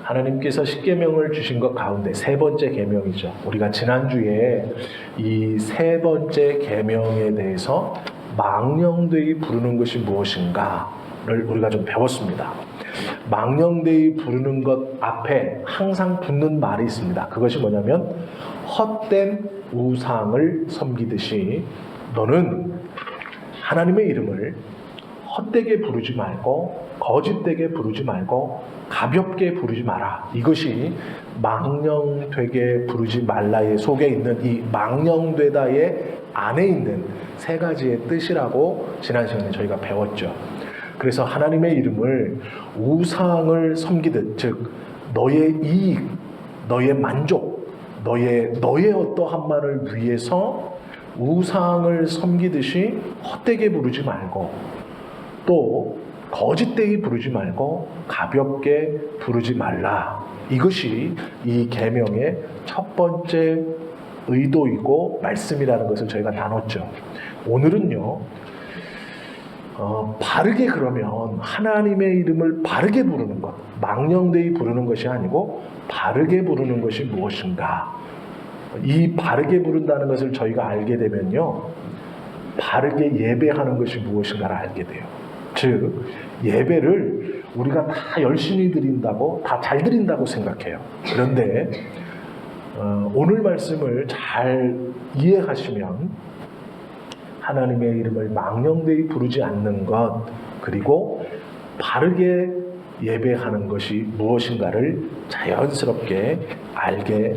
하나님께서 십계명을 주신 것 가운데 세 번째 계명이죠. 우리가 지난주에 이 세 번째 계명에 대해서 망령되이 부르는 것이 무엇인가를 우리가 좀 배웠습니다. 망령되이 부르는 것 앞에 항상 붙는 말이 있습니다. 그것이 뭐냐면 헛된 우상을 섬기듯이 너는 하나님의 이름을 헛되게 부르지 말고 거짓되게 부르지 말고 가볍게 부르지 마라. 이것이 망령되게 부르지 말라의 속에 있는 이 망령되다의 안에 있는 세 가지의 뜻이라고 지난 시간에 저희가 배웠죠. 그래서 하나님의 이름을 우상을 섬기듯, 즉 너의 이익, 너의 만족, 너의 어떠한만을 위해서 우상을 섬기듯이 헛되게 부르지 말고 또 거짓되이 부르지 말고 가볍게 부르지 말라. 이것이 이 계명의 첫 번째 의도이고 말씀이라는 것을 저희가 나눴죠. 오늘은요, 바르게 그러면 하나님의 이름을 바르게 부르는 것, 망령되이 부르는 것이 아니고 바르게 부르는 것이 무엇인가? 이 바르게 부른다는 것을 저희가 알게 되면요, 바르게 예배하는 것이 무엇인가를 알게 돼요. 즉 예배를 우리가 다 열심히 드린다고, 다 잘 드린다고 생각해요. 그런데 오늘 말씀을 잘 이해하시면 하나님의 이름을 망령되이 부르지 않는 것, 그리고 바르게 예배하는 것이 무엇인가를 자연스럽게 알게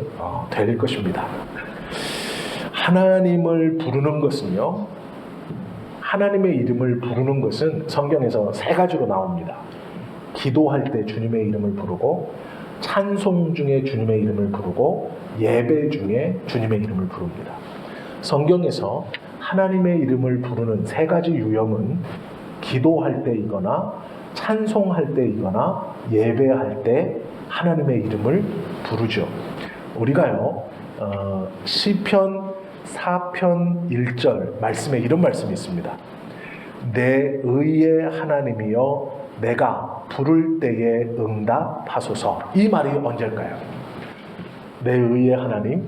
될 것입니다. 하나님을 부르는 것은요, 하나님의 이름을 부르는 것은 성경에서 세 가지로 나옵니다. 기도할 때 주님의 이름을 부르고, 찬송 중에 주님의 이름을 부르고, 예배 중에 주님의 이름을 부릅니다. 성경에서 하나님의 이름을 부르는 세 가지 유형은 기도할 때이거나 찬송할 때이거나 예배할 때 하나님의 이름을 부르죠. 우리가요, 시편 4편 1절 말씀에 이런 말씀이 있습니다. 내 의의 하나님이여 내가 부를 때에 응답하소서. 이 말이 언제일까요? 내 의의 하나님,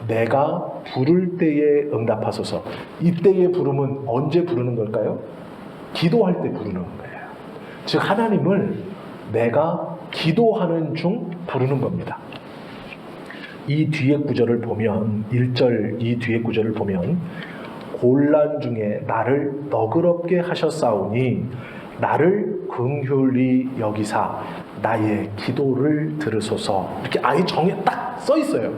내가 부를 때에 응답하소서. 이때의 부름은 언제 부르는 걸까요? 기도할 때 부르는 거예요. 즉 하나님을 내가 기도하는 중 부르는 겁니다. 이 뒤에 구절을 보면, 1절 이 뒤에 구절을 보면, 곤란 중에 나를 너그럽게 하셨사오니 나를 긍휼히 여기사 나의 기도를 들으소서. 이렇게 아예 정에 딱 써 있어요.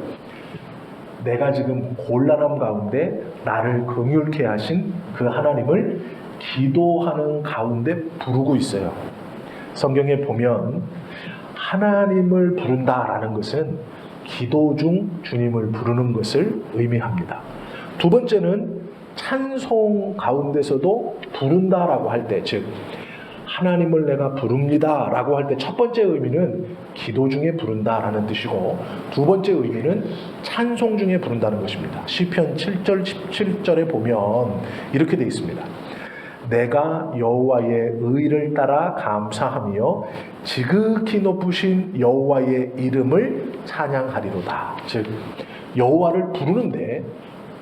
내가 지금 곤란함 가운데 나를 긍휼케 하신 그 하나님을 기도하는 가운데 부르고 있어요. 성경에 보면 하나님을 부른다라는 것은 기도 중 주님을 부르는 것을 의미합니다. 두 번째는 찬송 가운데서도 부른다라고 할 때, 즉 하나님을 내가 부릅니다라고 할 때 첫 번째 의미는 기도 중에 부른다라는 뜻이고, 두 번째 의미는 찬송 중에 부른다는 것입니다. 시편 7절 17절에 보면 이렇게 되어 있습니다. 내가 여호와의 의를 따라 감사하며 지극히 높으신 여호와의 이름을 찬양하리로다. 즉 여호와를 부르는데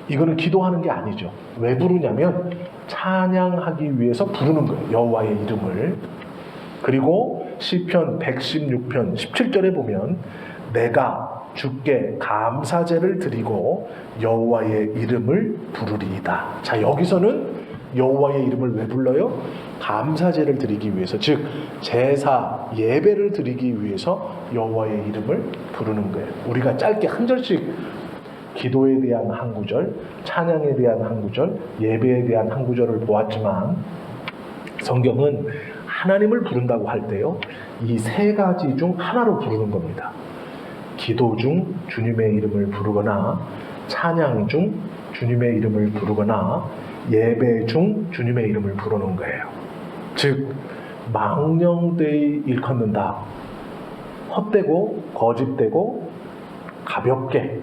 이거는 기도하는 게 아니죠. 왜 부르냐면 찬양하기 위해서 부르는 거예요. 여호와의 이름을. 그리고 시편 116편 17절에 보면 내가 주께 감사제를 드리고 여호와의 이름을 부르리이다. 자, 여기서는 여호와의 이름을 왜 불러요? 감사제를 드리기 위해서, 즉 제사, 예배를 드리기 위해서 여호와의 이름을 부르는 거예요. 우리가 짧게 한 절씩 기도에 대한 한 구절, 찬양에 대한 한 구절, 예배에 대한 한 구절을 보았지만 성경은 하나님을 부른다고 할 때요, 이 세 가지 중 하나로 부르는 겁니다. 기도 중 주님의 이름을 부르거나, 찬양 중 주님의 이름을 부르거나, 예배 중 주님의 이름을 부르는 거예요. 즉 망령되이 일컫는다, 헛되고 거짓되고 가볍게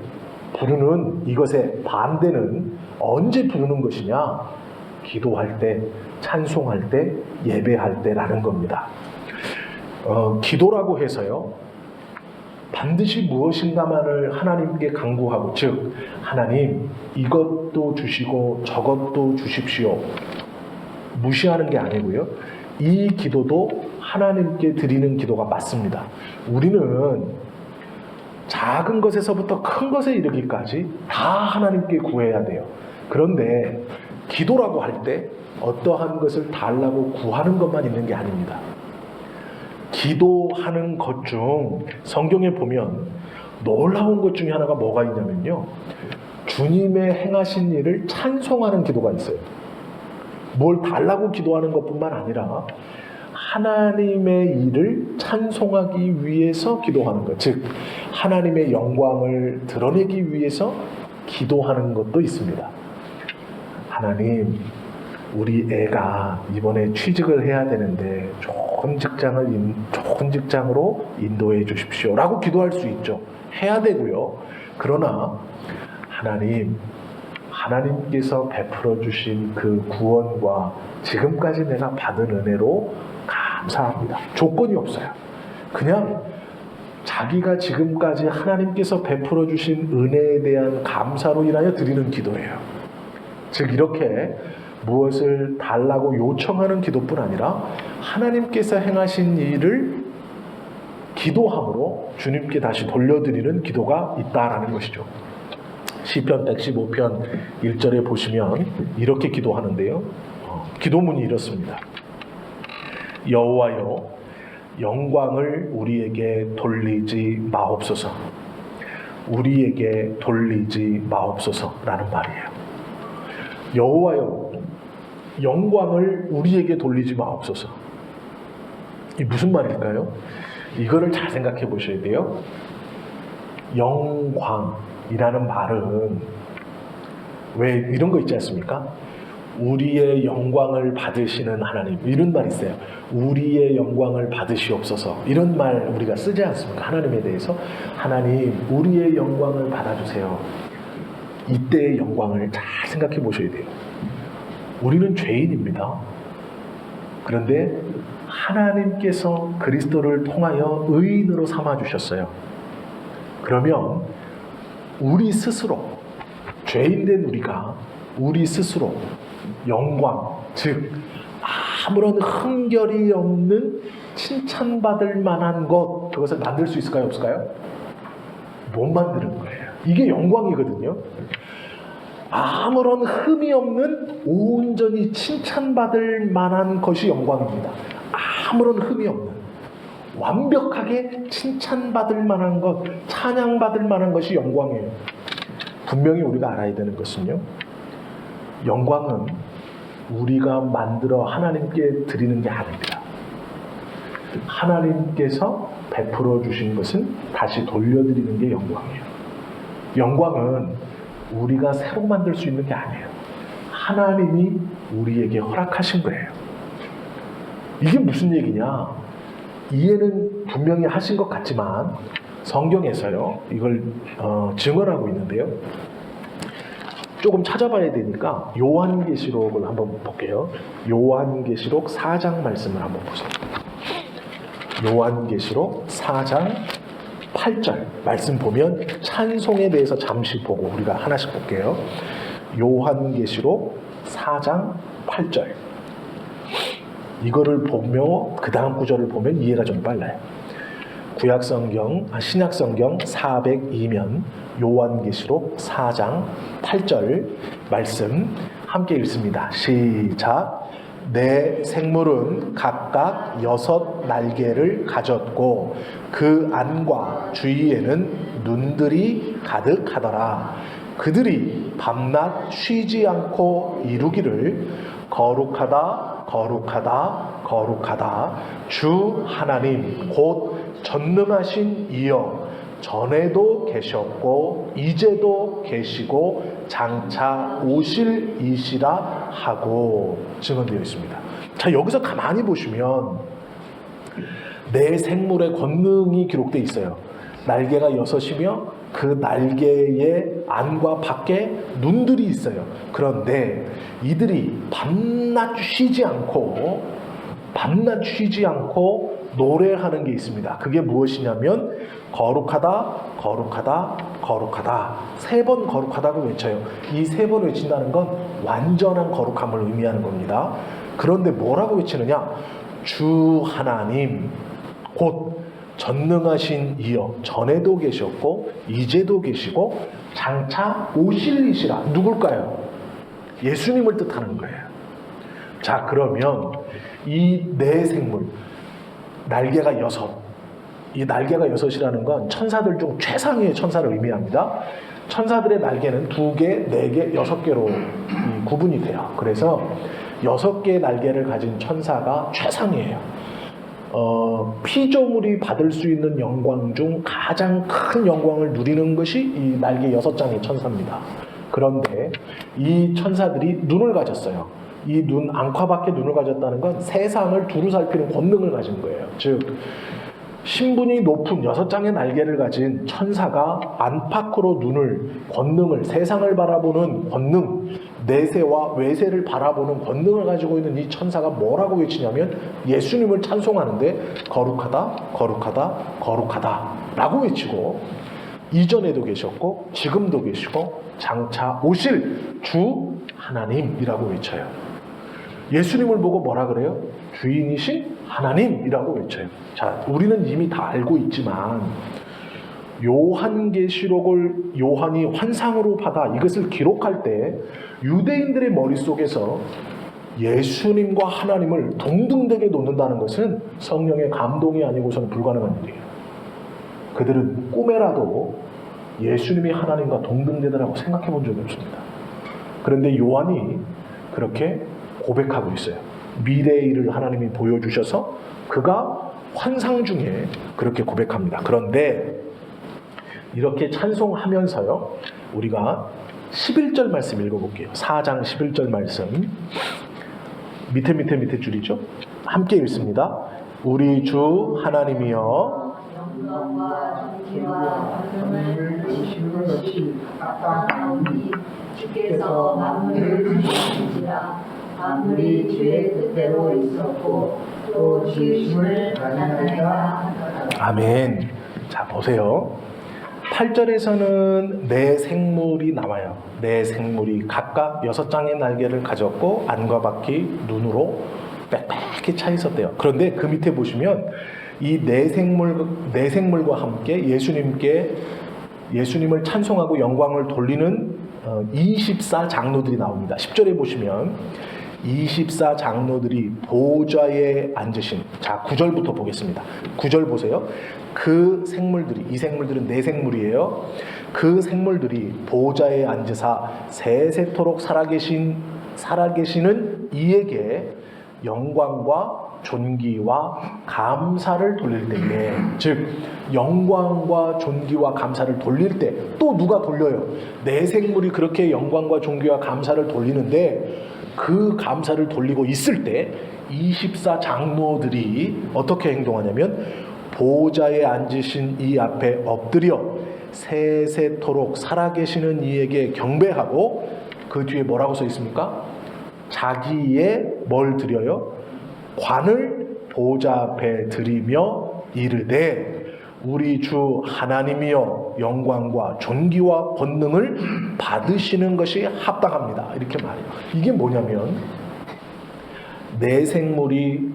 부르는 이것의 반대는 언제 부르는 것이냐? 기도할 때, 찬송할 때, 예배할 때라는 겁니다. 기도라고 해서요, 반드시 무엇인가만을 하나님께 간구하고, 즉 하나님 이것도 주시고 저것도 주십시오, 무시하는 게 아니고요. 이 기도도 하나님께 드리는 기도가 맞습니다. 우리는 작은 것에서부터 큰 것에 이르기까지 다 하나님께 구해야 돼요. 그런데 기도라고 할 때 어떠한 것을 달라고 구하는 것만 있는 게 아닙니다. 기도하는 것 중 성경에 보면 놀라운 것 중에 하나가 뭐가 있냐면요, 주님의 행하신 일을 찬송하는 기도가 있어요. 뭘 달라고 기도하는 것뿐만 아니라 하나님의 일을 찬송하기 위해서 기도하는 것, 즉 하나님의 영광을 드러내기 위해서 기도하는 것도 있습니다. 하나님, 우리 애가 이번에 취직을 해야 되는데 좋은 직장으로 인도해 주십시오 라고 기도할 수 있죠. 해야 되고요. 그러나 하나님께서 베풀어 주신 그 구원과 지금까지 내가 받은 은혜로 감사합니다, 조건이 없어요. 그냥 자기가 지금까지 하나님께서 베풀어 주신 은혜에 대한 감사로 인하여 드리는 기도예요. 즉 이렇게 무엇을 달라고 요청하는 기도뿐 아니라 하나님께서 행하신 일을 기도함으로 주님께 다시 돌려드리는 기도가 있다라는 것이죠. 시편 115편 1절에 보시면 이렇게 기도하는데요, 기도문이 이렇습니다. 여호와여, 영광을 우리에게 돌리지 마옵소서. 우리에게 돌리지 마옵소서라는 말이에요. 여호와여, 영광을 우리에게 돌리지 마옵소서. 이 무슨 말일까요? 이거를 잘 생각해 보셔야 돼요. 영광이라는 말은 왜 이런 거 있지 않습니까? 우리의 영광을 받으시는 하나님, 이런 말 있어요. 우리의 영광을 받으시옵소서, 이런 말 우리가 쓰지 않습니까? 하나님에 대해서. 하나님, 우리의 영광을 받아주세요. 이때의 영광을 잘 생각해 보셔야 돼요. 우리는 죄인입니다. 그런데 하나님께서 그리스도를 통하여 의인으로 삼아주셨어요. 그러면 우리 스스로, 죄인된 우리 스스로 영광, 즉 아무런 흠결이 없는 칭찬받을 만한 것, 그것을 만들 수 있을까요, 없을까요? 못 만드는 거예요. 이게 영광이거든요. 아무런 흠이 없는 온전히 칭찬받을 만한 것이 영광입니다. 아무런 흠이 없는, 완벽하게 칭찬받을 만한 것, 찬양받을 만한 것이 영광이에요. 분명히 우리가 알아야 되는 것은요, 영광은 우리가 만들어 하나님께 드리는 게 아닙니다. 하나님께서 베풀어 주신 것은 다시 돌려드리는 게 영광이에요. 영광은 우리가 새로 만들 수 있는 게 아니에요. 하나님이 우리에게 허락하신 거예요. 이게 무슨 얘기냐? 이해는 분명히 하신 것 같지만 성경에서요, 이걸 증언하고 있는데요, 조금 찾아봐야 되니까 요한계시록을 한번 볼게요. 요한계시록 4장 말씀을 한번 보세요. 요한계시록 4장 8절 말씀 보면 찬송에 대해서 잠시 보고 우리가 하나씩 볼게요. 요한계시록 4장 8절, 이거를 보며 그 다음 구절을 보면 이해가 좀 빨라요. 신약성경 402면 요한계시록 4장 8절 말씀 함께 읽습니다. 시작. 내 생물은 각각 6 날개를 가졌고 그 안과 주위에는 눈들이 가득하더라. 그들이 밤낮 쉬지 않고 이루기를 거룩하다 거룩하다 거룩하다 주 하나님 곧 전능하신 이여, 전에도 계셨고 이제도 계시고 장차 오실 이시라 하고 증언되어 있습니다. 자, 여기서 가만히 보시면 내 생물의 권능이 기록되어 있어요. 날개가 6이며 그 날개의 안과 밖에 눈들이 있어요. 그런데 이들이 밤낮 쉬지 않고 노래하는 게 있습니다. 그게 무엇이냐면 거룩하다, 거룩하다, 거룩하다. 3번 거룩하다고 외쳐요. 이 3번 외친다는 건 완전한 거룩함을 의미하는 겁니다. 그런데 뭐라고 외치느냐? 주 하나님, 곧 전능하신 이여, 전에도 계셨고 이제도 계시고 장차 오실 이시라. 누굴까요? 예수님을 뜻하는 거예요. 자, 그러면 이 네 생물, 날개가 6, 이 날개가 6이라는 건 천사들 중 최상위의 천사를 의미합니다. 천사들의 날개는 2개, 4개, 6개로 구분이 돼요. 그래서 6개의 날개를 가진 천사가 최상이에요. 피조물이 받을 수 있는 영광 중 가장 큰 영광을 누리는 것이 이 날개 6장의 천사입니다. 그런데 이 천사들이 눈을 가졌어요. 이 눈, 앙카밖에 눈을 가졌다는 건 세상을 두루 살피는 권능을 가진 거예요. 즉 신분이 높은 6장의 날개를 가진 천사가 안팎으로 눈을, 권능을, 세상을 바라보는 권능, 내세와 외세를 바라보는 권능을 가지고 있는 이 천사가 뭐라고 외치냐면 예수님을 찬송하는데 거룩하다, 거룩하다, 거룩하다 라고 외치고, 이전에도 계셨고 지금도 계시고 장차 오실 주 하나님이라고 외쳐요. 예수님을 보고 뭐라 그래요? 주인이신 하나님이라고 외쳐요. 자, 우리는 이미 다 알고 있지만 요한계시록을 요한이 환상으로 받아 이것을 기록할 때 유대인들의 머릿속에서 예수님과 하나님을 동등되게 놓는다는 것은 성령의 감동이 아니고서는 불가능한 일이에요. 그들은 꿈에라도 예수님이 하나님과 동등되더라고 생각해 본 적이 없습니다. 그런데 요한이 그렇게 고백하고 있어요. 미래의 일을 하나님이 보여주셔서 그가 환상 중에 그렇게 고백합니다. 그런데 이렇게 찬송하면서요, 우리가 11절 말씀 읽어볼게요. 4장 11절 말씀. 밑에 줄이죠. 함께 읽습니다. 우리 주 하나님이여, 영광과 존귀와 권능을 주시는 것이 마땅하오니 주께서 만물을 지으신지라. 만물이 주의 뜻대로 있었고 또 지으심을 나타내라. 아멘. 자, 보세요. 8절에서는 네 생물이 나와요. 네 생물이 각각 6장의 날개를 가졌고 안과 바퀴, 눈으로 빽빽히 차 있었대요. 그런데 그 밑에 보시면 이 네 생물과 함께 예수님을 찬송하고 영광을 돌리는 24장로들이 나옵니다. 10절에 보시면 24장로들이 보좌에 앉으신, 자 9절부터 보겠습니다. 9절 보세요. 그 생물들이, 이 생물들은 네 생물이에요. 그 생물들이 보좌에 앉으사 세세토록 살아계시는 이에게 영광과 존귀와 감사를 돌릴 때에, 즉 영광과 존귀와 감사를 돌릴 때 또 누가 돌려요? 네 생물이 그렇게 영광과 존귀와 감사를 돌리는데, 그 감사를 돌리고 있을 때 24장로들이 어떻게 행동하냐면 보좌에 앉으신 이 앞에 엎드려 세세토록 살아계시는 이에게 경배하고, 그 뒤에 뭐라고 써 있습니까? 자기의 뭘 드려요? 관을 보좌 앞에 드리며 이르되 우리 주 하나님이여 영광과 존귀와 권능을 받으시는 것이 합당합니다. 이렇게 말해요. 이게 뭐냐면 네 생물이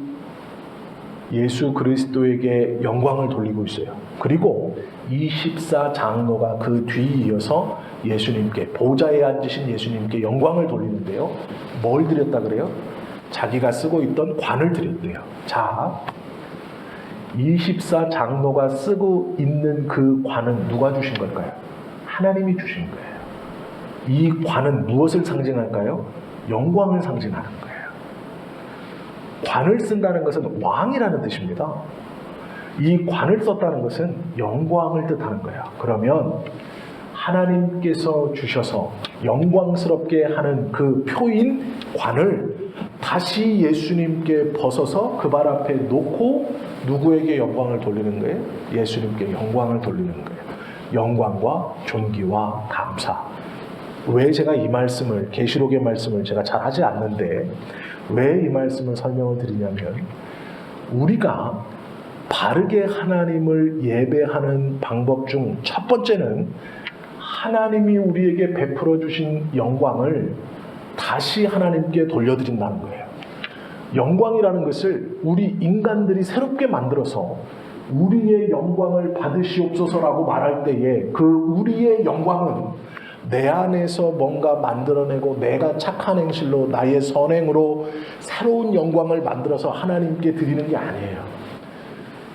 예수 그리스도에게 영광을 돌리고 있어요. 그리고 24장로가 그 뒤에 이어서 예수님께, 보좌에 앉으신 예수님께 영광을 돌리는데요. 뭘 드렸다 그래요? 자기가 쓰고 있던 관을 드렸대요. 자, 24장로가 쓰고 있는 그 관은 누가 주신 걸까요? 하나님이 주신 거예요. 이 관은 무엇을 상징할까요? 영광을 상징하는 거예요. 관을 쓴다는 것은 왕이라는 뜻입니다. 이 관을 썼다는 것은 영광을 뜻하는 거예요. 그러면 하나님께서 주셔서 영광스럽게 하는 그 표인 관을 다시 예수님께 벗어서 그 발 앞에 놓고 누구에게 영광을 돌리는 거예요? 예수님께 영광을 돌리는 거예요. 영광과 존귀와 감사. 왜 제가 이 말씀을, 계시록의 말씀을 제가 잘 하지 않는데 왜 이 말씀을 설명을 드리냐면, 우리가 바르게 하나님을 예배하는 방법 중 첫 번째는 하나님이 우리에게 베풀어 주신 영광을 다시 하나님께 돌려드린다는 거예요. 영광이라는 것을 우리 인간들이 새롭게 만들어서 우리의 영광을 받으시옵소서라고 말할 때에 그 우리의 영광은 내 안에서 뭔가 만들어내고 내가 착한 행실로 나의 선행으로 새로운 영광을 만들어서 하나님께 드리는 게 아니에요.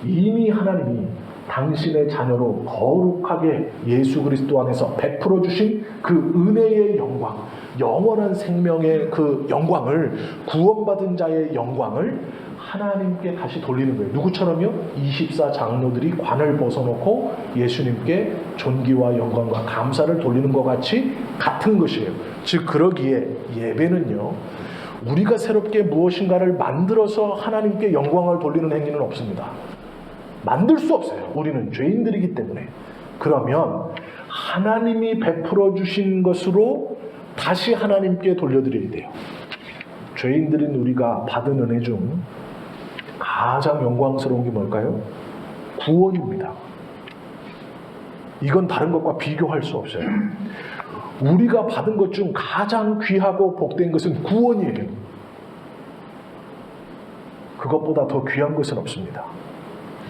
이미 하나님이 당신의 자녀로 거룩하게 예수 그리스도 안에서 베풀어 주신 그 은혜의 영광, 영원한 생명의 그 영광을, 구원받은 자의 영광을 하나님께 다시 돌리는 거예요. 누구처럼요? 24 장로들이 관을 벗어놓고 예수님께 존귀와 영광과 감사를 돌리는 것 같이 같은 것이에요. 즉 그러기에 예배는요, 우리가 새롭게 무엇인가를 만들어서 하나님께 영광을 돌리는 행위는 없습니다. 만들 수 없어요. 우리는 죄인들이기 때문에. 그러면 하나님이 베풀어 주신 것으로 다시 하나님께 돌려드려야 돼요. 죄인들인 우리가 받은 은혜 중 가장 영광스러운 게 뭘까요? 구원입니다. 이건 다른 것과 비교할 수 없어요. 우리가 받은 것 중 가장 귀하고 복된 것은 구원이에요. 그것보다 더 귀한 것은 없습니다.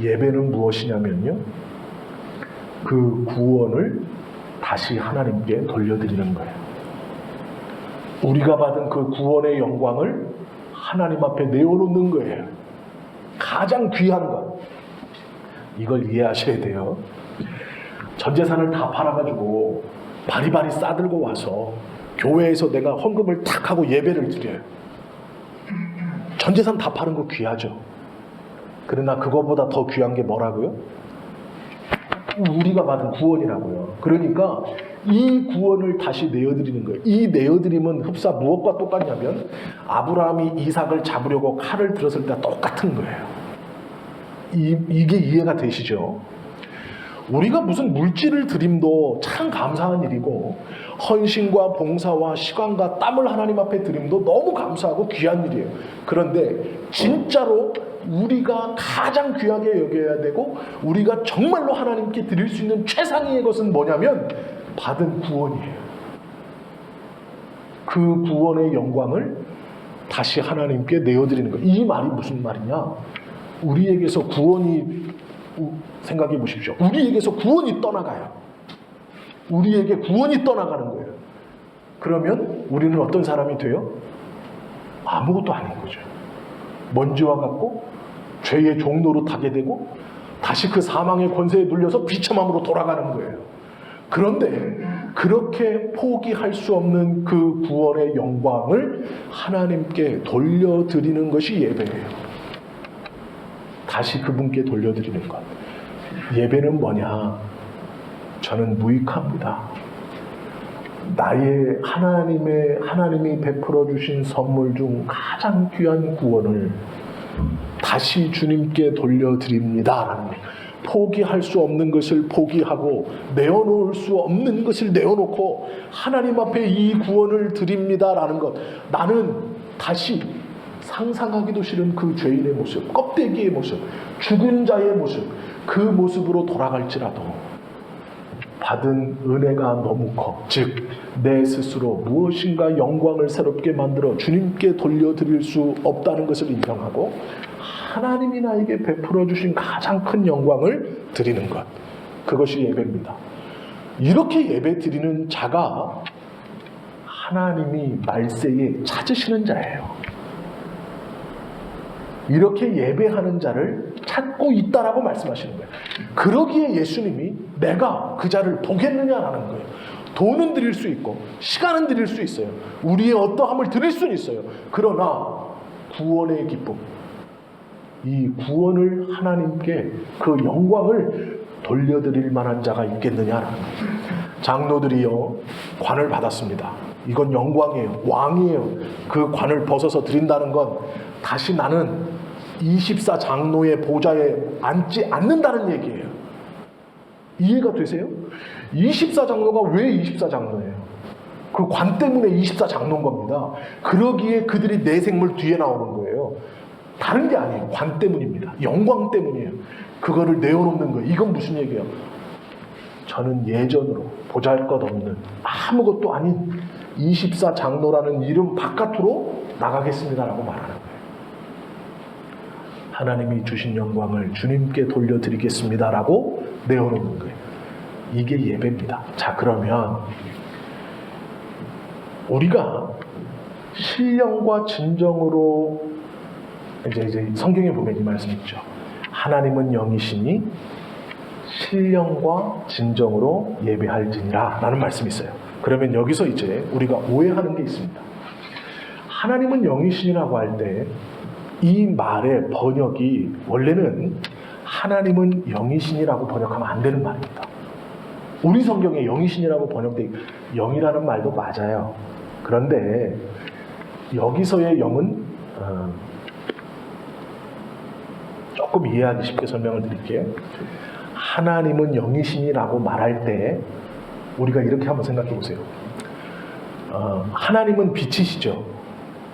예배는 무엇이냐면요, 그 구원을 다시 하나님께 돌려드리는 거예요. 우리가 받은 그 구원의 영광을 하나님 앞에 내어놓는 거예요. 가장 귀한 것. 이걸 이해하셔야 돼요. 전 재산을 다 팔아가지고 바리바리 싸들고 와서 교회에서 내가 헌금을 탁 하고 예배를 드려요. 전 재산 다 파는 거 귀하죠. 그러나 그거보다 더 귀한 게 뭐라고요? 우리가 받은 구원이라고요. 그러니까 이 구원을 다시 내어드리는 거예요. 이 내어드림은 흡사 무엇과 똑같냐면 아브라함이 이삭을 잡으려고 칼을 들었을 때와 똑같은 거예요. 이게 이해가 되시죠? 우리가 무슨 물질을 드림도 참 감사한 일이고, 헌신과 봉사와 시간과 땀을 하나님 앞에 드림도 너무 감사하고 귀한 일이에요. 그런데 진짜로 우리가 가장 귀하게 여겨야 되고 우리가 정말로 하나님께 드릴 수 있는 최상의 것은 뭐냐면 받은 구원이에요. 그 구원의 영광을 다시 하나님께 내어드리는 거예요. 이 말이 무슨 말이냐? 우리에게서 구원이, 생각해 보십시오. 우리에게서 구원이 떠나가요. 우리에게 구원이 떠나가는 거예요. 그러면 우리는 어떤 사람이 돼요? 아무것도 아닌 거죠. 먼지와 같고 죄의 종로로 타게 되고 다시 그 사망의 권세에 눌려서 비참함으로 돌아가는 거예요. 그런데 그렇게 포기할 수 없는 그 구원의 영광을 하나님께 돌려드리는 것이 예배예요. 다시 그분께 돌려드리는 것. 예배는 뭐냐? 저는 무익합니다. 나의 하나님이 베풀어 주신 선물 중 가장 귀한 구원을 다시 주님께 돌려드립니다라는 거예요. 포기할 수 없는 것을 포기하고 내어놓을 수 없는 것을 내어놓고 하나님 앞에 이 구원을 드립니다라는 것. 나는 다시 상상하기도 싫은 그 죄인의 모습, 껍데기의 모습, 죽은 자의 모습, 그 모습으로 돌아갈지라도 받은 은혜가 너무 커. 즉, 내 스스로 무엇인가 영광을 새롭게 만들어 주님께 돌려드릴 수 없다는 것을 인정하고 하나님이 나에게 베풀어 주신 가장 큰 영광을 드리는 것. 그것이 예배입니다. 이렇게 예배 드리는 자가 하나님이 말세에 찾으시는 자예요. 이렇게 예배하는 자를 찾고 있다라고 말씀하시는 거예요. 그러기에 예수님이 내가 그 자를 보겠느냐라는 거예요. 돈은 드릴 수 있고 시간은 드릴 수 있어요. 우리의 어떠함을 드릴 수는 있어요. 그러나 구원의 기쁨, 이 구원을 하나님께 그 영광을 돌려드릴 만한 자가 있겠느냐라는 거예요. 장로들이요, 관을 받았습니다. 이건 영광이에요. 왕이에요. 그 관을 벗어서 드린다는 건 다시 나는 24 장로의 보좌에 앉지 않는다는 얘기예요. 이해가 되세요? 24 장로가 왜 24 장로예요? 그 관 때문에 24 장로인 겁니다. 그러기에 그들이 내 생물 뒤에 나오는 거예요. 다른 게 아니에요. 관 때문입니다. 영광 때문이에요. 그거를 내어놓는 거예요. 이건 무슨 얘기예요? 저는 예전으로 보잘것없는 아무것도 아닌 24장로라는 이름 바깥으로 나가겠습니다라고 말하는 거예요. 하나님이 주신 영광을 주님께 돌려드리겠습니다라고 내어놓는 거예요. 이게 예배입니다. 자, 그러면 우리가 신령과 진정으로 이제 성경에 보면 이 말씀 있죠. 하나님은 영이시니 신령과 진정으로 예배할지니라 라는 말씀이 있어요. 그러면 여기서 이제 우리가 오해하는 게 있습니다. 하나님은 영이시니라고 할 때 이 말의 번역이 원래는 하나님은 영이시니라고 번역하면 안 되는 말입니다. 우리 성경에 영이시니라고 번역돼 영이라는 말도 맞아요. 그런데 여기서의 영은 조금 이해하기 쉽게 설명을 드릴게요. 하나님은 영이시니라고 말할 때 우리가 이렇게 한번 생각해 보세요. 하나님은 빛이시죠.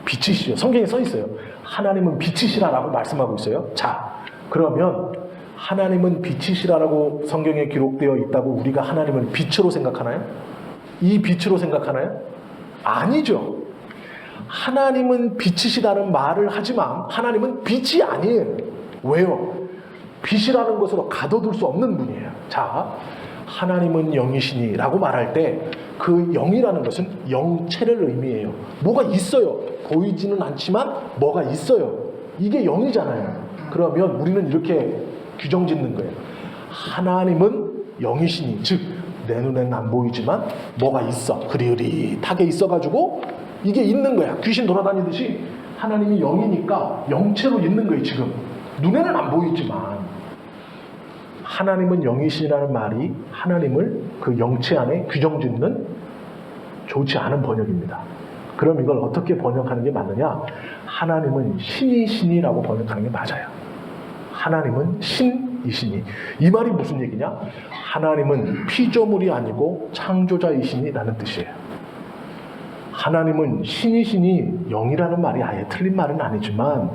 빛이시죠. 성경에 써 있어요. 하나님은 빛이시라라고 말씀하고 있어요. 자, 그러면 하나님은 빛이시라라고 성경에 기록되어 있다고 우리가 하나님을 빛으로 생각하나요? 이 빛으로 생각하나요? 아니죠. 하나님은 빛이시다는 말을 하지만 하나님은 빛이 아니에요. 왜요? 빛이라는 것으로 가둬둘 수 없는 분이에요. 자, 하나님은 영이시니 라고 말할 때 그 영이라는 것은 영체를 의미해요. 뭐가 있어요. 보이지는 않지만 뭐가 있어요. 이게 영이잖아요. 그러면 우리는 이렇게 규정 짓는 거예요. 하나님은 영이시니, 즉 내 눈에는 안 보이지만 뭐가 있어. 흐릿하게 있어가지고 이게 있는 거야. 귀신 돌아다니듯이 하나님이 영이니까 영체로 있는 거예요. 지금 눈에는 안 보이지만 하나님은 영이시라는 말이 하나님을 그 영체 안에 규정짓는 좋지 않은 번역입니다. 그럼 이걸 어떻게 번역하는 게 맞느냐? 하나님은 신이시니라고 번역하는 게 맞아요. 하나님은 신이시니. 이 말이 무슨 얘기냐? 하나님은 피조물이 아니고 창조자이시니라는 뜻이에요. 하나님은 신이시니 영이라는 말이 아예 틀린 말은 아니지만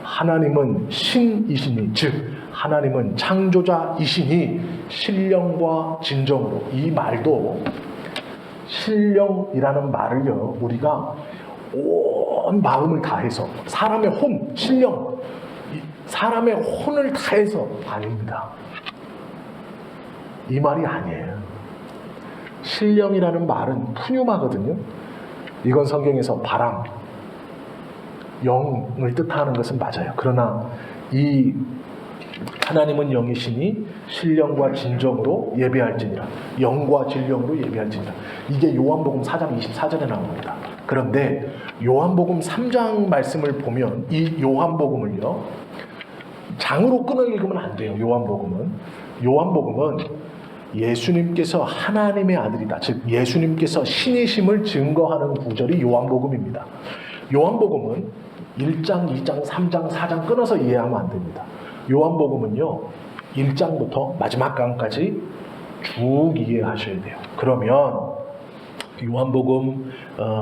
하나님은 신이시니, 즉 하나님은 창조자이시니 신령과 진정으로, 이 말도 신령이라는 말을요 우리가 온 마음을 다해서 사람의 혼, 신령, 사람의 혼을 다해서 아닙니다. 이 말이 아니에요. 신령이라는 말은 푸뉴마거든요. 이건 성경에서 바람, 영을 뜻하는 것은 맞아요. 그러나 이 하나님은 영이시니 신령과 진정으로 예배할지니라, 영과 진령으로 예배할지니라, 이게 요한복음 4장 24절에 나옵니다. 그런데 요한복음 3장 말씀을 보면 이 요한복음을요 장으로 끊어 읽으면 안 돼요. 요한복음은 예수님께서 하나님의 아들이다, 즉 예수님께서 신이심을 증거하는 구절이 요한복음입니다. 요한복음은 1장, 2장, 3장, 4장 끊어서 이해하면 안 됩니다. 요한복음은요 1장부터 마지막 강까지 쭉 이해하셔야 돼요. 그러면 요한복음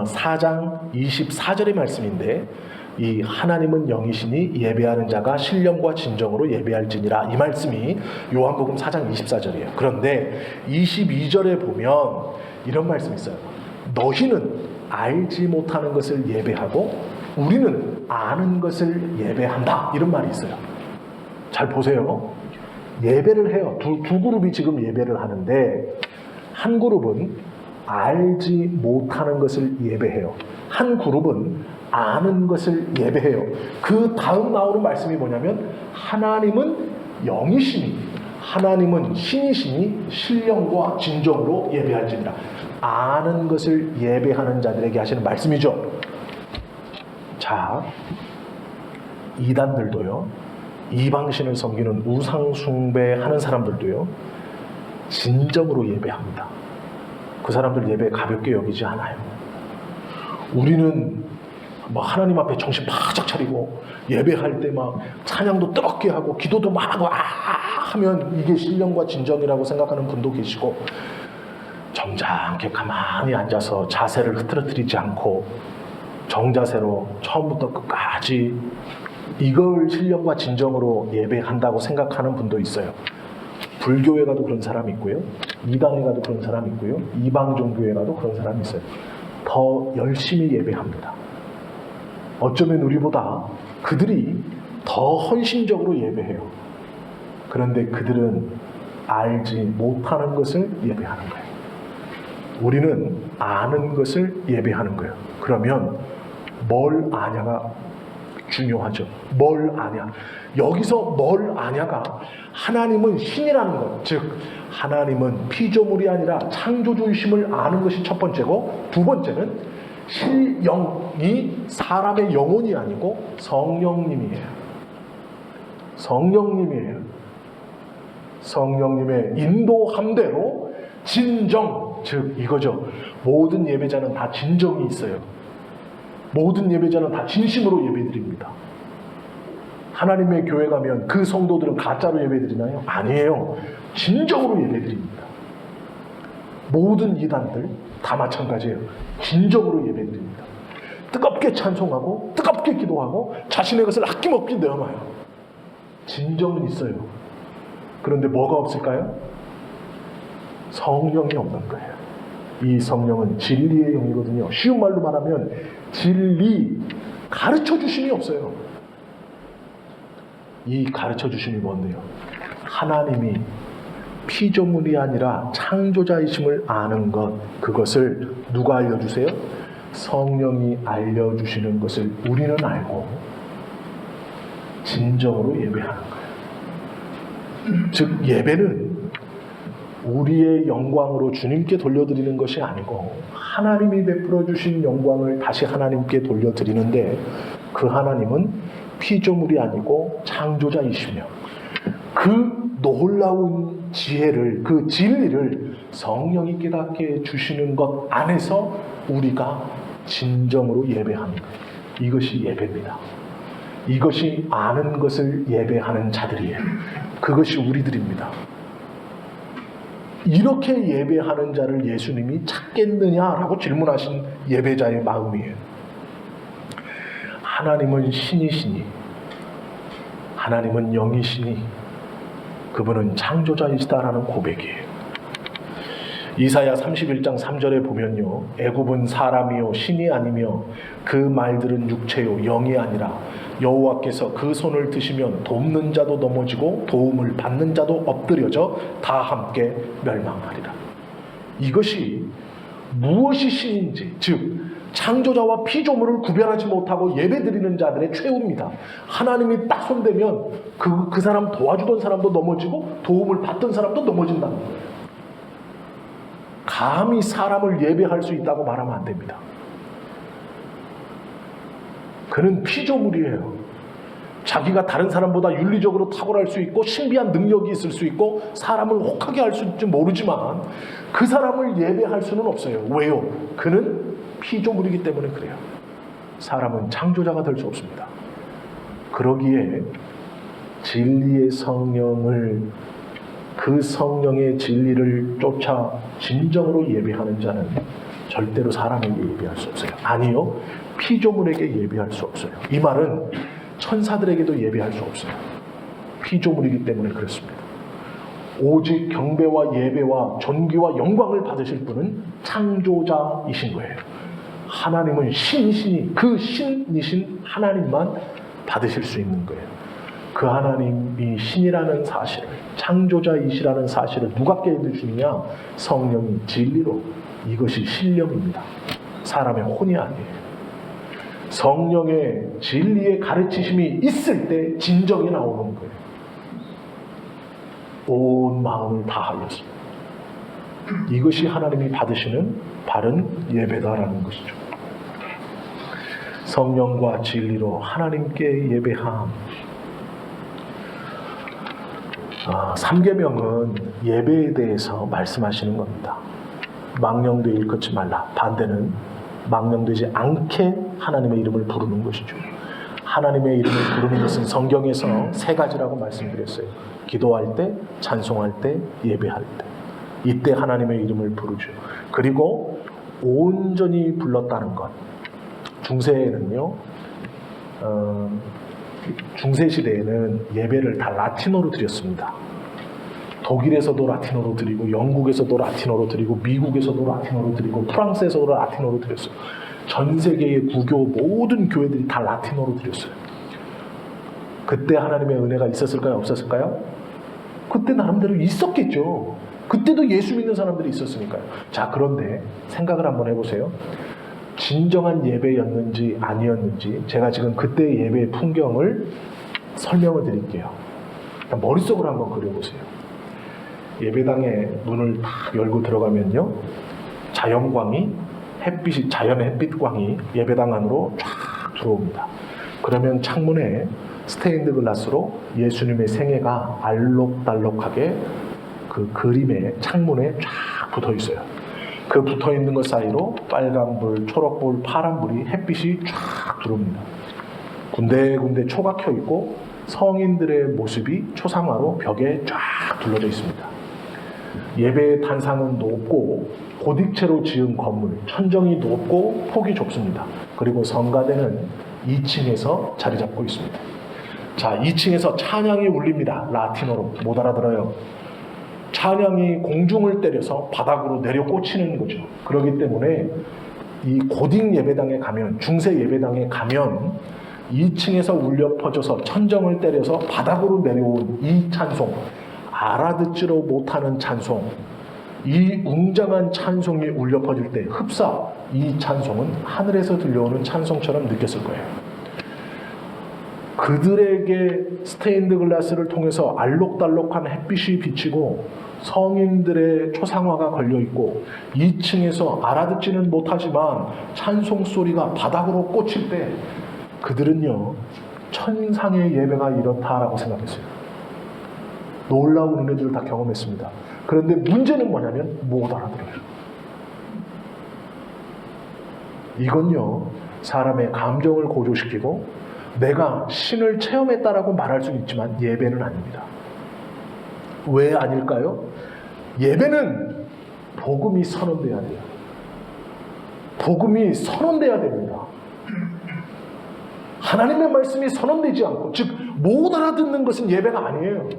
4장 24절의 말씀인데, 이 하나님은 영이시니 예배하는 자가 신령과 진정으로 예배할지니라, 이 말씀이 요한복음 4장 24절이에요. 그런데 22절에 보면 이런 말씀이 있어요. 너희는 알지 못하는 것을 예배하고 우리는 아는 것을 예배한다, 이런 말이 있어요. 잘 보세요. 예배를 해요. 두 그룹이 지금 예배를 하는데, 한 그룹은 알지 못하는 것을 예배해요. 한 그룹은 아는 것을 예배해요. 그 다음 나오는 말씀이 뭐냐면 하나님은 영이시니, 하나님은 신이시니 신령과 진정으로 예배할지니라. 아는 것을 예배하는 자들에게 하시는 말씀이죠. 자, 이단들도요, 이방신을 섬기는 우상 숭배하는 사람들도요 진정으로 예배합니다. 그 사람들 예배 가볍게 여기지 않아요. 우리는 뭐 하나님 앞에 정신 바짝 차리고 예배할 때 막 찬양도 뜨겁게 하고 기도도 막 하고 하면 이게 신령과 진정이라고 생각하는 분도 계시고, 점잖게 가만히 앉아서 자세를 흐트러뜨리지 않고 정자세로 처음부터 끝까지 이걸 신령과 진정으로 예배한다고 생각하는 분도 있어요. 불교에 가도 그런 사람이 있고요. 이단에 가도 그런 사람이 있고요. 이방 종교에 가도 그런 사람이 있어요. 더 열심히 예배합니다. 어쩌면 우리보다 그들이 더 헌신적으로 예배해요. 그런데 그들은 알지 못하는 것을 예배하는 거예요. 우리는 아는 것을 예배하는 거예요. 그러면 뭘 아냐가 중요하죠. 뭘 아냐. 여기서 뭘 아냐가 하나님은 신이라는 것, 즉 하나님은 피조물이 아니라 창조주이심을 아는 것이 첫 번째고, 두 번째는 신령이 사람의 영혼이 아니고 성령님이에요. 성령님이에요. 성령님의 인도함대로 진정, 즉 이거죠. 모든 예배자는 다 진정이 있어요. 모든 예배자는 다 진심으로 예배드립니다. 하나님의 교회 가면 그 성도들은 가짜로 예배드리나요? 아니에요. 진정으로 예배드립니다. 모든 이단들 다 마찬가지예요. 진정으로 예배드립니다. 뜨겁게 찬송하고 뜨겁게 기도하고 자신의 것을 아낌없이 내어놔요. 진정은 있어요. 그런데 뭐가 없을까요? 성령이 없는 거예요. 이 성령은 진리의 영이거든요. 쉬운 말로 말하면 진리, 가르쳐 주심이 없어요. 이 가르쳐 주심이 뭔데요? 하나님이 피조물이 아니라 창조자이심을 아는 것, 그것을 누가 알려주세요? 성령이 알려주시는 것을 우리는 알고 진정으로 예배하는 거예요. 즉 예배는 우리의 영광으로 주님께 돌려드리는 것이 아니고 하나님이 베풀어 주신 영광을 다시 하나님께 돌려드리는데, 그 하나님은 피조물이 아니고 창조자이시며 그 놀라운 지혜를, 그 진리를 성령이 깨닫게 해주시는 것 안에서 우리가 진정으로 예배하는 거예요. 이것이 예배입니다. 이것이 아는 것을 예배하는 자들이에요. 그것이 우리들입니다. 이렇게 예배하는 자를 예수님이 찾겠느냐라고 질문하신 예배자의 마음이에요. 하나님은 신이시니, 하나님은 영이시니, 그분은 창조자이시다라는 고백이에요. 이사야 31장 3절에 보면요, 애굽은 사람이요 신이 아니며 그 말들은 육체요 영이 아니라 여호와께서 그 손을 드시면 돕는 자도 넘어지고 도움을 받는 자도 엎드려져 다 함께 멸망하리라. 이것이 무엇이 신인지, 즉 창조자와 피조물을 구별하지 못하고 예배드리는 자들의 최후입니다. 하나님이 딱 손대면 그 사람 도와주던 사람도 넘어지고 도움을 받던 사람도 넘어진다는 거예요. 감히 사람을 예배할 수 있다고 말하면 안 됩니다. 그는 피조물이에요. 자기가 다른 사람보다 윤리적으로 탁월할 수 있고 신비한 능력이 있을 수 있고 사람을 혹하게 할 수 있을지 모르지만 그 사람을 예배할 수는 없어요. 왜요? 그는 피조물이기 때문에 그래요. 사람은 창조자가 될 수 없습니다. 그러기에 진리의 성령을, 그 성령의 진리를 쫓아 진정으로 예배하는 자는 절대로 사람에게 예배할 수 없어요. 아니요, 피조물에게 예배할 수 없어요. 이 말은 천사들에게도 예배할 수 없어요. 피조물이기 때문에 그렇습니다. 오직 경배와 예배와 존귀와 영광을 받으실 분은 창조자이신 거예요. 하나님은 신이시니 그 신이신 하나님만 받으실 수 있는 거예요. 그 하나님이 신이라는 사실을, 창조자이시라는 사실을 누가 깨달으시느냐? 성령이 진리로. 이것이 신령입니다. 사람의 혼이 아니에요. 성령의 진리의 가르치심이 있을 때 진정이 나오는 거예요. 온 마음을 다하여서. 이것이 하나님이 받으시는 바른 예배다라는 것이죠. 성령과 진리로 하나님께 예배함. 3계명은 예배에 대해서 말씀하시는 겁니다. 망령되이 일컫지 말라. 반대는 망령되지 않게 하나님의 이름을 부르는 것이죠. 하나님의 이름을 부르는 것은 성경에서 세 가지라고 말씀드렸어요. 기도할 때, 찬송할 때, 예배할 때. 이때 하나님의 이름을 부르죠. 그리고 온전히 불렀다는 것. 중세에는요, 중세 시대에는 예배를 다 라틴어로 드렸습니다. 독일에서도 라틴어로 드리고 영국에서도 라틴어로 드리고 미국에서도 라틴어로 드리고 프랑스에서도 라틴어로 드렸어요. 전 세계의 구교 모든 교회들이 다 라틴어로 드렸어요. 그때 하나님의 은혜가 있었을까요? 없었을까요? 그때 나름대로 있었겠죠. 그때도 예수 믿는 사람들이 있었으니까요. 자, 그런데 생각을 한번 해보세요. 진정한 예배였는지 아니었는지 제가 지금 그때 예배의 풍경을 설명을 드릴게요. 머릿속으로 한번 그려보세요. 예배당에 문을 딱 열고 들어가면요, 자연광이 햇빛이 자연의 햇빛광이 예배당 안으로 쫙 들어옵니다. 그러면 창문에 스테인드 글라스로 예수님의 생애가 알록달록하게 그 그림에 창문에 쫙 붙어 있어요. 그 붙어 있는 것 사이로 빨간불, 초록불, 파란불이 햇빛이 쫙 들어옵니다. 군데군데 초가 켜 있고 성인들의 모습이 초상화로 벽에 쫙 둘러져 있습니다. 예배의 단상은 높고 고딕체로 지은 건물, 천정이 높고 폭이 좁습니다. 그리고 성가대는 2층에서 자리 잡고 있습니다. 자, 2층에서 찬양이 울립니다. 라틴어로 못 알아들어요. 찬양이 공중을 때려서 바닥으로 내려 꽂히는 거죠. 그렇기 때문에 이 고딕 예배당에 가면, 중세 예배당에 가면 2층에서 울려 퍼져서 천정을 때려서 바닥으로 내려온 이 찬송, 알아듣지도 못하는 찬송, 이 웅장한 찬송이 울려 퍼질 때 흡사 이 찬송은 하늘에서 들려오는 찬송처럼 느꼈을 거예요. 그들에게 스테인드 글라스를 통해서 알록달록한 햇빛이 비치고 성인들의 초상화가 걸려있고 2층에서 알아듣지는 못하지만 찬송 소리가 바닥으로 꽂힐 때 그들은요, 천상의 예배가 이렇다라고 생각했어요. 놀라운 은혜들을 다 경험했습니다. 그런데 문제는 뭐냐면 못 알아들어요. 이건요, 사람의 감정을 고조시키고 내가 신을 체험했다라고 말할 수는 있지만 예배는 아닙니다. 왜 아닐까요? 예배는 복음이 선언돼야 돼요. 복음이 선언돼야 됩니다. 하나님의 말씀이 선언되지 않고, 즉 못 알아듣는 것은 예배가 아니에요.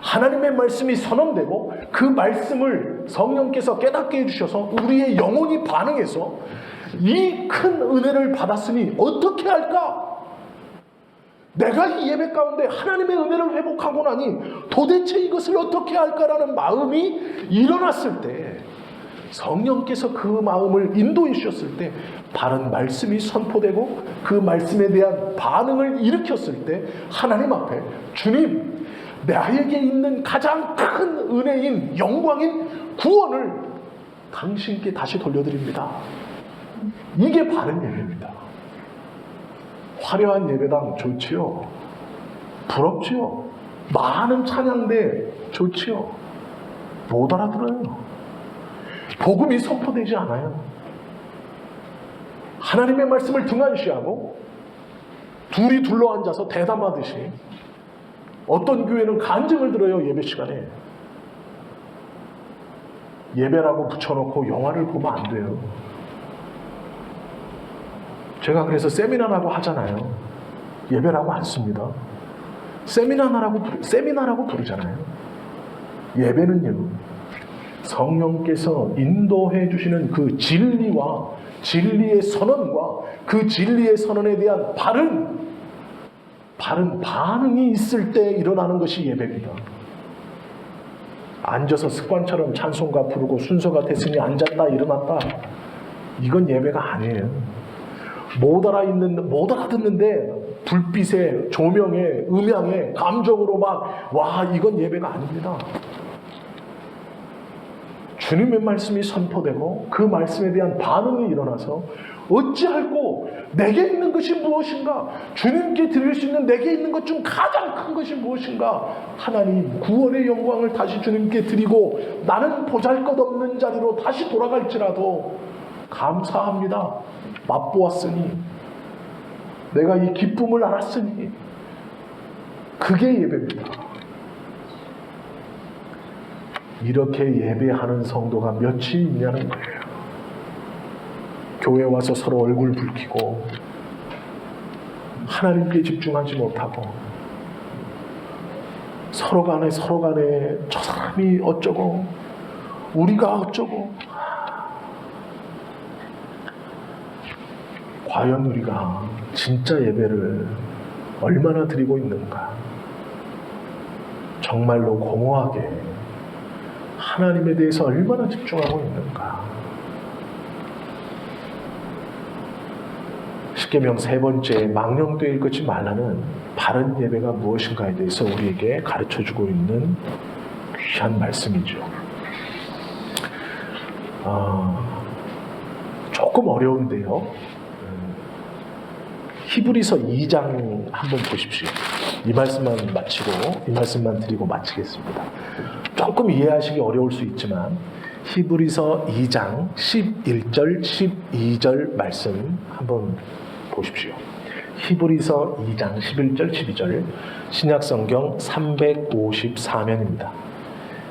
하나님의 말씀이 선언되고 그 말씀을 성령께서 깨닫게 해주셔서 우리의 영혼이 반응해서 이 큰 은혜를 받았으니 어떻게 할까? 내가 이 예배 가운데 하나님의 은혜를 회복하고 나니 도대체 이것을 어떻게 할까라는 마음이 일어났을 때, 성령께서 그 마음을 인도해 주셨을 때 바른 말씀이 선포되고 그 말씀에 대한 반응을 일으켰을 때 하나님 앞에, 주님, 나에게 있는 가장 큰 은혜인 영광인 구원을 당신께 다시 돌려드립니다. 이게 바른 예배입니다. 화려한 예배당 좋지요. 부럽지요. 많은 찬양대 좋지요. 못 알아들어요. 복음이 선포되지 않아요. 하나님의 말씀을 등한시하고 둘이 둘러앉아서 대담하듯이 어떤 교회는 간증을 들어요. 예배 시간에. 예배라고 붙여놓고 영화를 보면 안 돼요. 제가 그래서 세미나라고 하잖아요. 예배라고 안 씁니다. 세미나라고 부르잖아요. 예배는요, 성령께서 인도해 주시는 그 진리와 진리의 선언과 그 진리의 선언에 대한 바른 반응이 있을 때 일어나는 것이 예배입니다. 앉아서 습관처럼 찬송가 부르고 순서가 됐으니 앉았다 일어났다, 이건 예배가 아니에요. 못 알아듣는데 불빛에, 조명에, 음향에, 감정으로 막, 와, 이건 예배가 아닙니다. 주님의 말씀이 선포되고 그 말씀에 대한 반응이 일어나서 어찌할꼬 내게 있는 것이 무엇인가, 주님께 드릴 수 있는 내게 있는 것 중 가장 큰 것이 무엇인가, 하나님 구원의 영광을 다시 주님께 드리고 나는 보잘것없는 자리로 다시 돌아갈지라도 감사합니다. 맛보았으니, 내가 이 기쁨을 알았으니, 그게 예배입니다. 이렇게 예배하는 성도가 몇이 있냐는 거예요. 교회 와서 서로 얼굴 붉히고 하나님께 집중하지 못하고 서로 간에 저 사람이 어쩌고 우리가 어쩌고, 과연 우리가 진짜 예배를 얼마나 드리고 있는가? 정말로 공허하게 하나님에 대해서 얼마나 집중하고 있는가? 십계명 3번째 망령되이 걷지 말라는 바른 예배가 무엇인가에 대해서 우리에게 가르쳐주고 있는 귀한 말씀이죠. 조금 어려운데요. 히브리서 2장 한번 보십시오. 이 말씀만 드리고 마치겠습니다. 조금 이해하시기 어려울 수 있지만 히브리서 2장 11절 12절 말씀 한번 보십시오. 히브리서 2장 11절 12절 신약성경 354면입니다.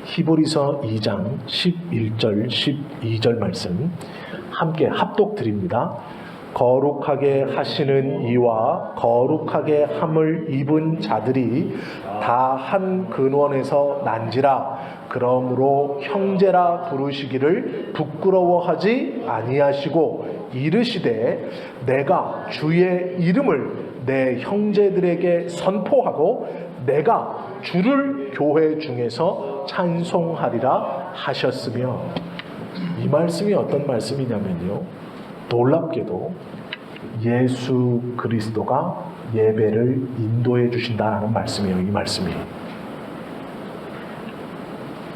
히브리서 2장 11절 12절 말씀 함께 합독 드립니다. 거룩하게 하시는 이와 거룩하게 함을 입은 자들이 다 한 근원에서 난지라. 그러므로 형제라 부르시기를 부끄러워하지 아니하시고 이르시되 내가 주의 이름을 내 형제들에게 선포하고 내가 주를 교회 중에서 찬송하리라 하셨으며, 이 말씀이 어떤 말씀이냐면요, 놀랍게도 예수 그리스도가 예배를 인도해 주신다는 말씀이에요.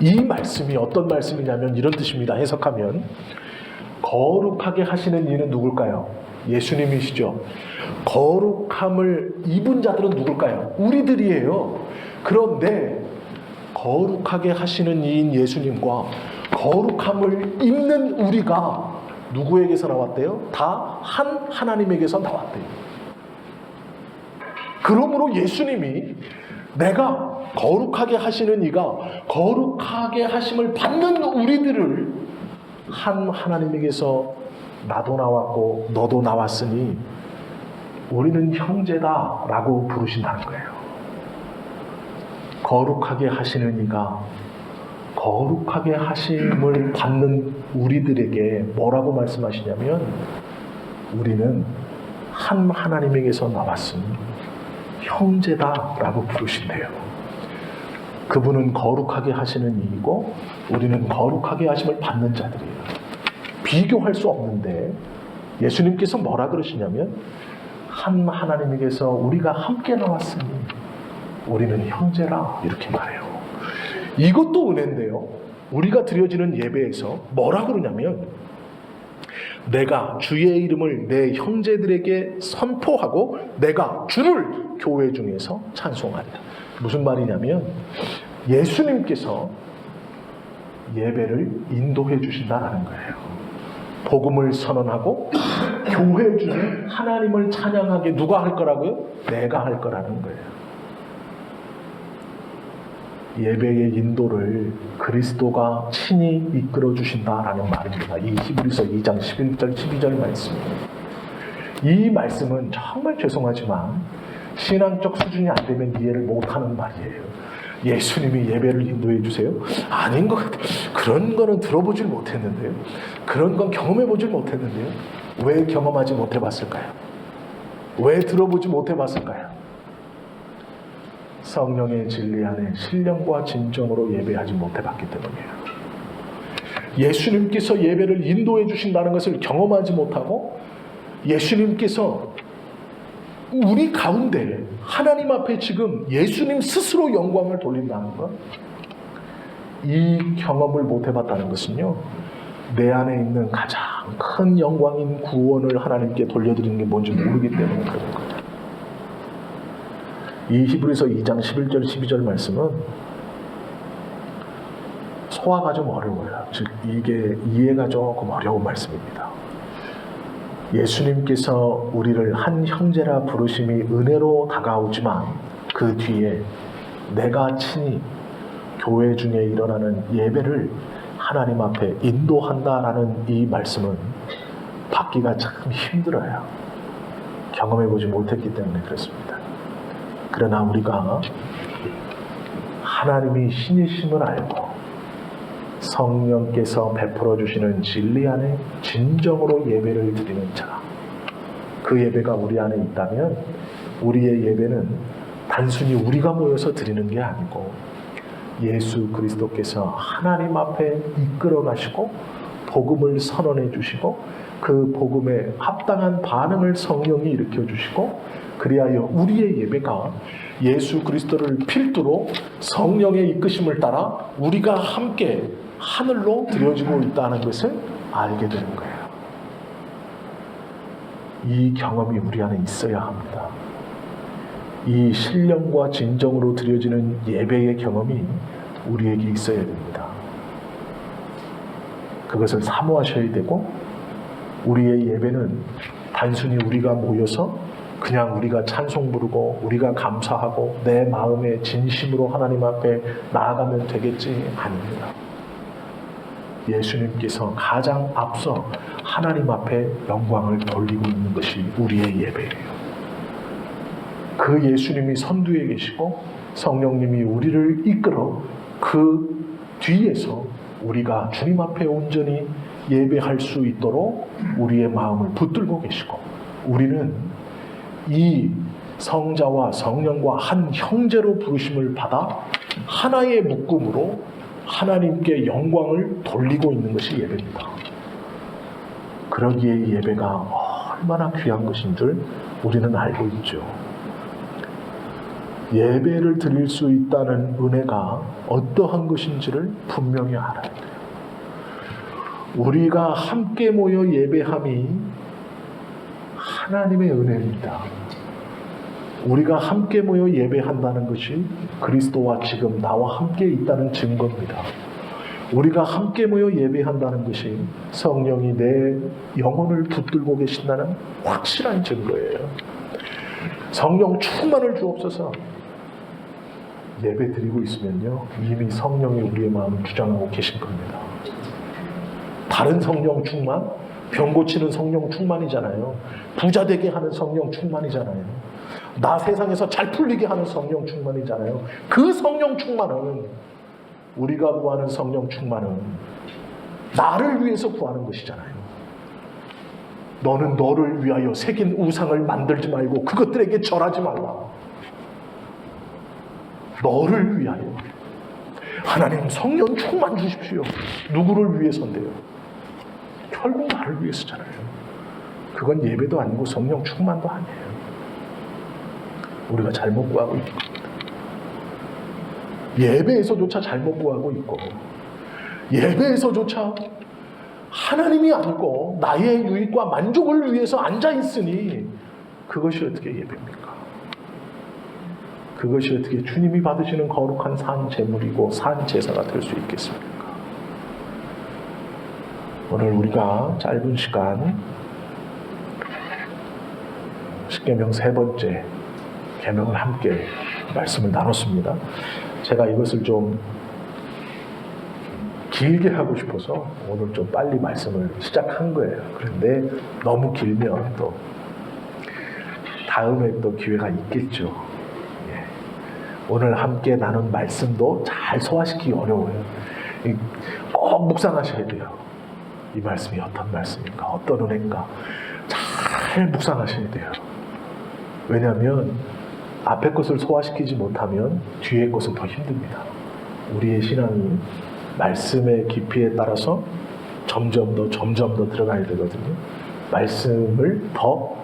이 말씀이 어떤 말씀이냐면 이런 뜻입니다. 해석하면 거룩하게 하시는 이는 누굴까요? 예수님이시죠. 거룩함을 입은 자들은 누굴까요? 우리들이에요. 그런데 거룩하게 하시는 이인 예수님과 거룩함을 입는 우리가 누구에게서 나왔대요? 다 한 하나님에게서 나왔대요. 그러므로 예수님이 내가 거룩하게 하시는 이가 거룩하게 하심을 받는 우리들을 한 하나님에게서 나도 나왔고 너도 나왔으니 우리는 형제다라고 부르신다는 거예요. 거룩하게 하시는 이가 거룩하게 하심을 받는 우리들에게 뭐라고 말씀하시냐면 우리는 한 하나님에게서 나왔으니 형제다라고 부르신대요. 그분은 거룩하게 하시는 이이고 우리는 거룩하게 하심을 받는 자들이에요. 비교할 수 없는데 예수님께서 뭐라 그러시냐면 한 하나님에게서 우리가 함께 나왔으니 우리는 형제라 이렇게 말해요. 이것도 은혜인데요, 우리가 드려지는 예배에서 뭐라 그러냐면 내가 주의 이름을 내 형제들에게 선포하고 내가 주를 교회 중에서 찬송하리라. 무슨 말이냐면 예수님께서 예배를 인도해 주신다는 거예요. 복음을 선언하고 교회 중에 하나님을 찬양하게 누가 할 거라고요? 내가 할 거라는 거예요. 예배의 인도를 그리스도가 친히 이끌어 주신다라는 말입니다. 이 히브리서 2장 11절 12절 말씀입니다. 이 말씀은 정말 죄송하지만 신앙적 수준이 안 되면 이해를 못하는 말이에요. 예수님이 예배를 인도해 주세요? 아닌 것 같아요. 그런 거는 들어보질 못했는데요. 그런 건 경험해 보질 못했는데요. 왜 경험하지 못해봤을까요? 왜 들어보지 못해봤을까요? 성령의 진리 안에 신령과 진정으로 예배하지 못해봤기 때문이에요. 예수님께서 예배를 인도해 주신다는 것을 경험하지 못하고 예수님께서 우리 가운데 하나님 앞에 지금 예수님 스스로 영광을 돌린다는 것, 이 경험을 못해봤다는 것은요, 내 안에 있는 가장 큰 영광인 구원을 하나님께 돌려드리는 게 뭔지 모르기 때문에 그런 거예요. 이 히브리서 2장 11절 12절 말씀은 소화가 좀 어려워요. 즉 이게 이해가 조금 어려운 말씀입니다. 예수님께서 우리를 한 형제라 부르심이 은혜로 다가오지만 그 뒤에 내가 친히 교회 중에 일어나는 예배를 하나님 앞에 인도한다라는 이 말씀은 받기가 참 힘들어요. 경험해보지 못했기 때문에 그렇습니다. 그러나 우리가 하나님이 신이심을 알고 성령께서 베풀어 주시는 진리 안에 진정으로 예배를 드리는 자, 그 예배가 우리 안에 있다면 우리의 예배는 단순히 우리가 모여서 드리는 게 아니고 예수 그리스도께서 하나님 앞에 이끌어 가시고 복음을 선언해 주시고 그 복음에 합당한 반응을 성령이 일으켜 주시고 그리하여 우리의 예배가 예수 그리스도를 필두로 성령의 이끄심을 따라 우리가 함께 하늘로 드려지고 있다는 것을 알게 되는 거예요. 이 경험이 우리 안에 있어야 합니다. 이 신령과 진정으로 드려지는 예배의 경험이 우리에게 있어야 됩니다. 그것을 사모하셔야 되고 우리의 예배는 단순히 우리가 모여서 그냥 우리가 찬송 부르고 우리가 감사하고 내 마음의 진심으로 하나님 앞에 나아가면 되겠지 아닙니다. 예수님께서 가장 앞서 하나님 앞에 영광을 돌리고 있는 것이 우리의 예배예요. 그 예수님이 선두에 계시고 성령님이 우리를 이끌어 그 뒤에서 우리가 주님 앞에 온전히 예배할 수 있도록 우리의 마음을 붙들고 계시고 우리는 이 성자와 성령과 한 형제로 부르심을 받아 하나의 묶음으로 하나님께 영광을 돌리고 있는 것이 예배입니다. 그러기에 예배가 얼마나 귀한 것인 줄 우리는 알고 있죠. 예배를 드릴 수 있다는 은혜가 어떠한 것인지를 분명히 알아야 돼요. 우리가 함께 모여 예배함이 하나님의 은혜입니다. 우리가 함께 모여 예배한다는 것이 그리스도와 지금 나와 함께 있다는 증거입니다. 우리가 함께 모여 예배한다는 것이 성령이 내 영혼을 붙들고 계신다는 확실한 증거예요. 성령 충만을 주옵소서. 예배 드리고 있으면요 이미 성령이 우리의 마음을 주장하고 계신 겁니다. 다른 성령 충만, 병 고치는 성령 충만이잖아요. 부자 되게 하는 성령 충만이잖아요. 나 세상에서 잘 풀리게 하는 성령 충만이잖아요. 그 성령 충만은 우리가 구하는 성령 충만은 나를 위해서 구하는 것이잖아요. 너는 너를 위하여 새긴 우상을 만들지 말고 그것들에게 절하지 말라. 너를 위하여. 하나님 성령 충만 주십시오. 누구를 위해서인데요? 결국 나를 위해서잖아요. 그건 예배도 아니고 성령 충만도 아니에요. 우리가 잘못 구하고 있는 겁니다. 예배에서조차 잘못 구하고 있고 예배에서조차 하나님이 아니고 나의 유익과 만족을 위해서 앉아있으니 그것이 어떻게 예배입니까? 그것이 어떻게 주님이 받으시는 거룩한 산 제물이고 산 제사가 될 수 있겠습니까? 오늘 우리가 짧은 시간 십계명 세 번째 계명을 함께 말씀을 나눴습니다. 제가 이것을 좀 길게 하고 싶어서 오늘 좀 빨리 말씀을 시작한 거예요. 그런데 너무 길면 또 다음에 또 기회가 있겠죠. 오늘 함께 나눈 말씀도 잘 소화시키기 어려워요. 꼭 묵상하셔야 돼요. 이 말씀이 어떤 말씀인가, 어떤 은혜인가 잘 묵상하셔야 돼요. 왜냐하면 앞에 것을 소화시키지 못하면 뒤에 것은 더 힘듭니다. 우리의 신앙이 말씀의 깊이에 따라서 점점 더 들어가야 되거든요. 말씀을 더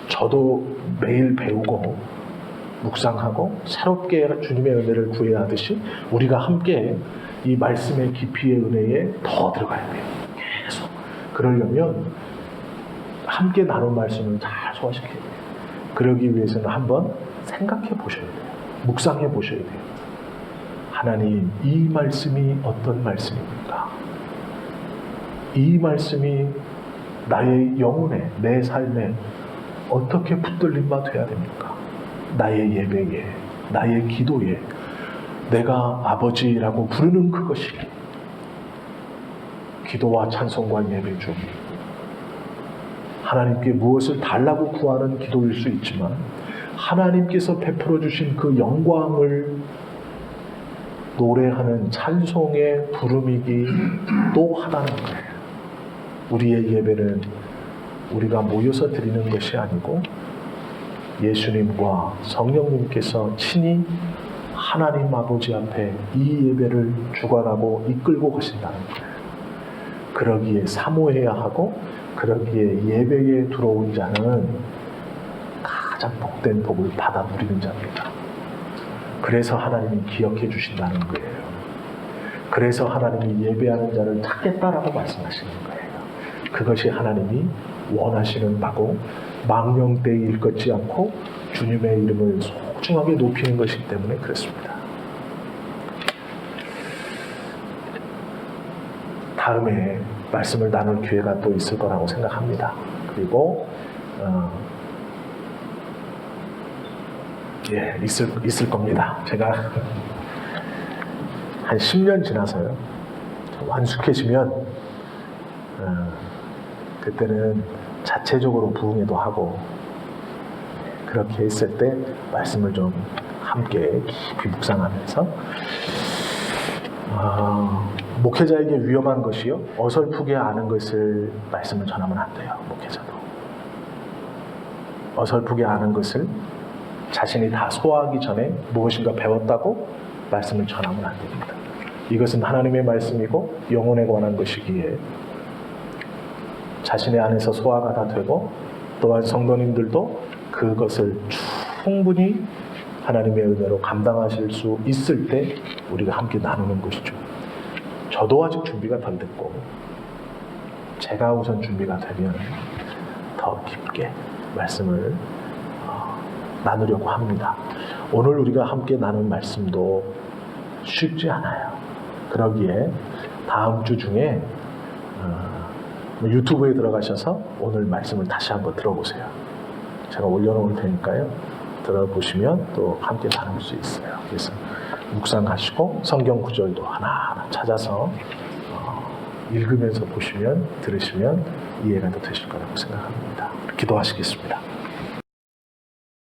저도 매일 배우고 묵상하고 새롭게 주님의 은혜를 구해야 하듯이 우리가 함께 이 말씀의 깊이의 은혜에 더 들어가야 돼요. 계속. 그러려면 함께 나눈 말씀을 잘 소화시켜야 돼요. 그러기 위해서는 한번 생각해 보셔야 돼요. 묵상해 보셔야 돼요. 하나님, 이 말씀이 어떤 말씀입니까? 이 말씀이 나의 영혼에, 내 삶에 어떻게 붙들림 바 돼야 됩니까? 나의 예배에, 나의 기도에 내가 아버지라고 부르는 그것이 기도와 찬송과 예배 중 하나님께 무엇을 달라고 구하는 기도일 수 있지만 하나님께서 베풀어 주신 그 영광을 노래하는 찬송의 부르미기 또 하나는 거예요. 우리의 예배는 우리가 모여서 드리는 것이 아니고 예수님과 성령님께서 친히 하나님 아버지 앞에 이 예배를 주관하고 이끌고 가신다는 거예요. 그러기에 사모해야 하고 그러기에 예배에 들어온 자는 가장 복된 복을 받아 누리는 자입니다. 그래서 하나님이 기억해 주신다는 거예요. 그래서 하나님이 예배하는 자를 찾겠다라고 말씀하시는 거예요. 그것이 하나님이 원하시는 바고 망령되이 일컫지 않고 주님의 이름을 소중하게 높이는 것이기 때문에 그렇습니다. 다음에 말씀을 나눌 기회가 또 있을 거라고 생각합니다. 그리고 있을 겁니다. 제가 한 10년 지나서요. 완숙해지면 그때는 자체적으로 부흥회도 하고 그렇게 했을 때 말씀을 좀 함께 깊이 묵상하면서 목회자에게 위험한 것이요 어설프게 아는 것을 말씀을 전하면 안 돼요. 목회자도 어설프게 아는 것을 자신이 다 소화하기 전에 무엇인가 배웠다고 말씀을 전하면 안 됩니다. 이것은 하나님의 말씀이고 영혼에 관한 것이기에 자신의 안에서 소화가 다 되고 또한 성도님들도 그것을 충분히 하나님의 은혜로 감당하실 수 있을 때 우리가 함께 나누는 것이죠. 저도 아직 준비가 덜 됐고 제가 우선 준비가 되면 더 깊게 말씀을 나누려고 합니다. 오늘 우리가 함께 나눈 말씀도 쉽지 않아요. 그러기에 다음 주 중에 유튜브에 들어가셔서 오늘 말씀을 다시 한번 들어보세요. 제가 올려놓을 테니까요. 들어보시면 또 함께 나눌 수 있어요. 그래서 묵상하시고 성경 구절도 하나하나 찾아서 읽으면서 보시면 들으시면 이해가 더 되실 거라고 생각합니다. 기도하시겠습니다.